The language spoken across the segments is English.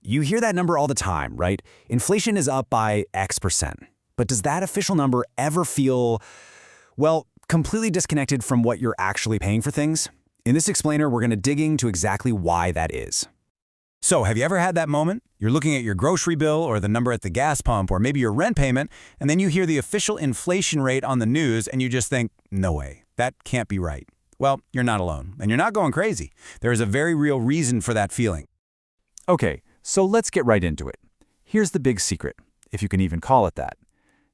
You hear that number all the time, right? Inflation is up by X%. But does that official number ever feel, well, completely disconnected from what you're actually paying for things? In this explainer, we're going to dig into exactly why that is. So, have you ever had that moment? You're looking at your grocery bill or the number at the gas pump or maybe your rent payment, and then you hear the official inflation rate on the news and you just think, no way, that can't be right. Well, you're not alone, and you're not going crazy. There is a very real reason for that feeling. Okay, so let's get right into it. Here's the big secret, if you can even call it that.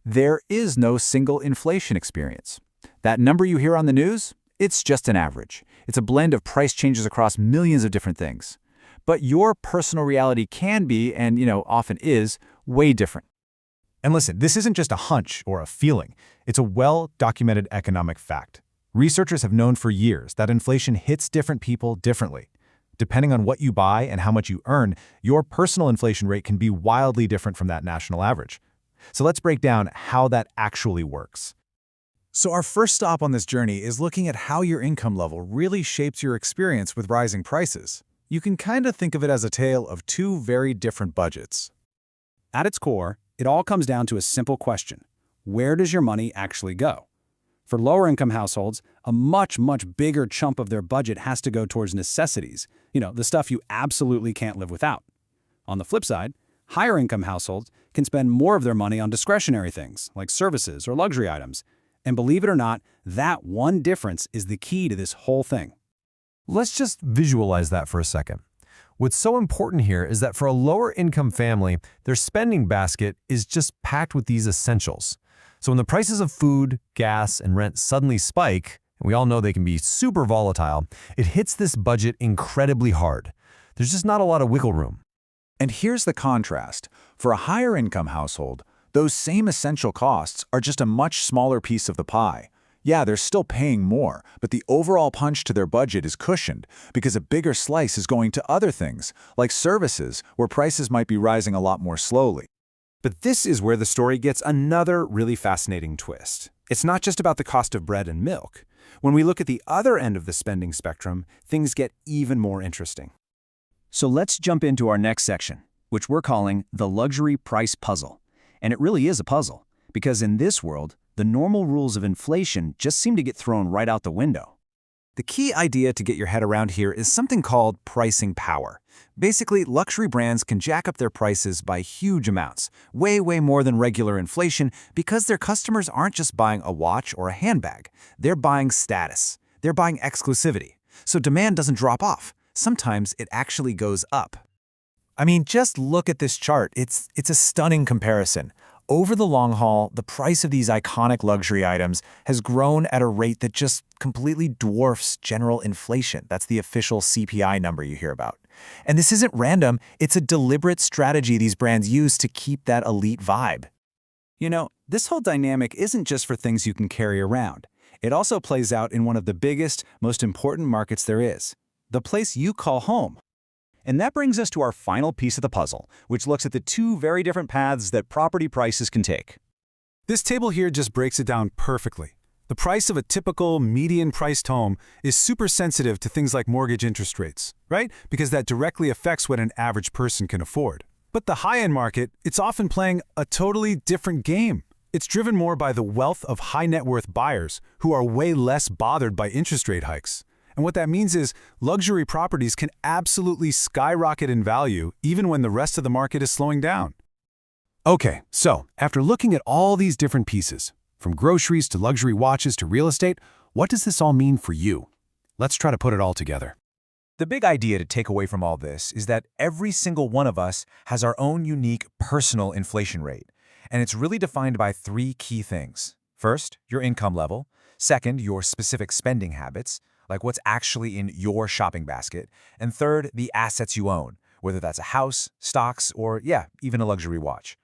There is no single inflation experience. That number you hear on the news, it's just an average. It's a blend of price changes across millions of different things. But your personal reality can be, and often is, way different. And listen, this isn't just a hunch or a feeling. It's a well-documented economic fact. Researchers have known for years that inflation hits different people differently. Depending on what you buy and how much you earn, your personal inflation rate can be wildly different from that national average. So let's break down how that actually works. So our first stop on this journey is looking at how your income level really shapes your experience with rising prices. You can kind of think of it as a tale of two very different budgets. At its core, it all comes down to a simple question. Where does your money actually go? For lower-income households, a much bigger chunk of their budget has to go towards necessities, the stuff you absolutely can't live without. On the flip side, higher-income households can spend more of their money on discretionary things, like services or luxury items. And believe it or not, that one difference is the key to this whole thing. Let's just visualize that for a second. What's so important here is that for a lower-income family, their spending basket is just packed with these essentials. So when the prices of food, gas, and rent suddenly spike, and we all know they can be super volatile, it hits this budget incredibly hard. There's just not a lot of wiggle room. And here's the contrast. For a higher-income household, those same essential costs are just a much smaller piece of the pie. Yeah, they're still paying more, but the overall punch to their budget is cushioned because a bigger slice is going to other things, like services, where prices might be rising a lot more slowly. But this is where the story gets another really fascinating twist. It's not just about the cost of bread and milk. When we look at the other end of the spending spectrum, things get even more interesting. So let's jump into our next section, which we're calling the luxury price puzzle. And it really is a puzzle, because in this world, the normal rules of inflation just seem to get thrown right out the window. The key idea to get your head around here is something called pricing power. Basically, luxury brands can jack up their prices by huge amounts, way more than regular inflation, because their customers aren't just buying a watch or a handbag. They're buying status. They're buying exclusivity. So demand doesn't drop off. Sometimes it actually goes up. I mean, just look at this chart. It's a stunning comparison. Over the long haul, the price of these iconic luxury items has grown at a rate that just completely dwarfs general inflation. That's the official CPI number you hear about. And this isn't random. It's a deliberate strategy these brands use to keep that elite vibe. This whole dynamic isn't just for things you can carry around. It also plays out in one of the biggest, most important markets there is, the place you call home. And that brings us to our final piece of the puzzle, which looks at the two very different paths that property prices can take. This table here just breaks it down perfectly. The price of a typical median-priced home is super sensitive to things like mortgage interest rates, right? Because that directly affects what an average person can afford. But the high-end market, it's often playing a totally different game. It's driven more by the wealth of high-net-worth buyers who are way less bothered by interest rate hikes. And what that means is luxury properties can absolutely skyrocket in value even when the rest of the market is slowing down. Okay, so after looking at all these different pieces, from groceries to luxury watches to real estate, what does this all mean for you? Let's try to put it all together. The big idea to take away from all this is that every single one of us has our own unique personal inflation rate, and it's really defined by three key things. First, your income level. Second, your specific spending habits, like what's actually in your shopping basket. And third, the assets you own, whether that's a house, stocks, or even a luxury watch.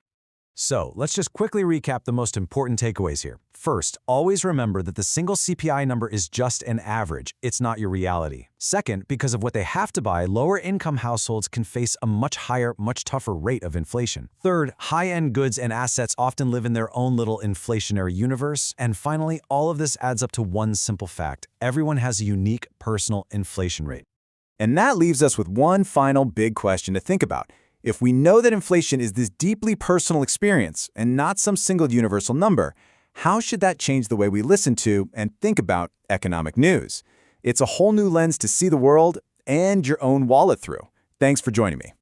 So let's just quickly recap the most important takeaways here. First, always remember that the single CPI number is just an average. It's not your reality. Second, because of what they have to buy, lower-income households can face a much higher, much tougher rate of inflation. Third, high-end goods and assets often live in their own little inflationary universe. And finally, all of this adds up to one simple fact. Everyone has a unique personal inflation rate. And that leaves us with one final big question to think about. If we know that inflation is this deeply personal experience and not some single universal number, how should that change the way we listen to and think about economic news? It's a whole new lens to see the world and your own wallet through. Thanks for joining me.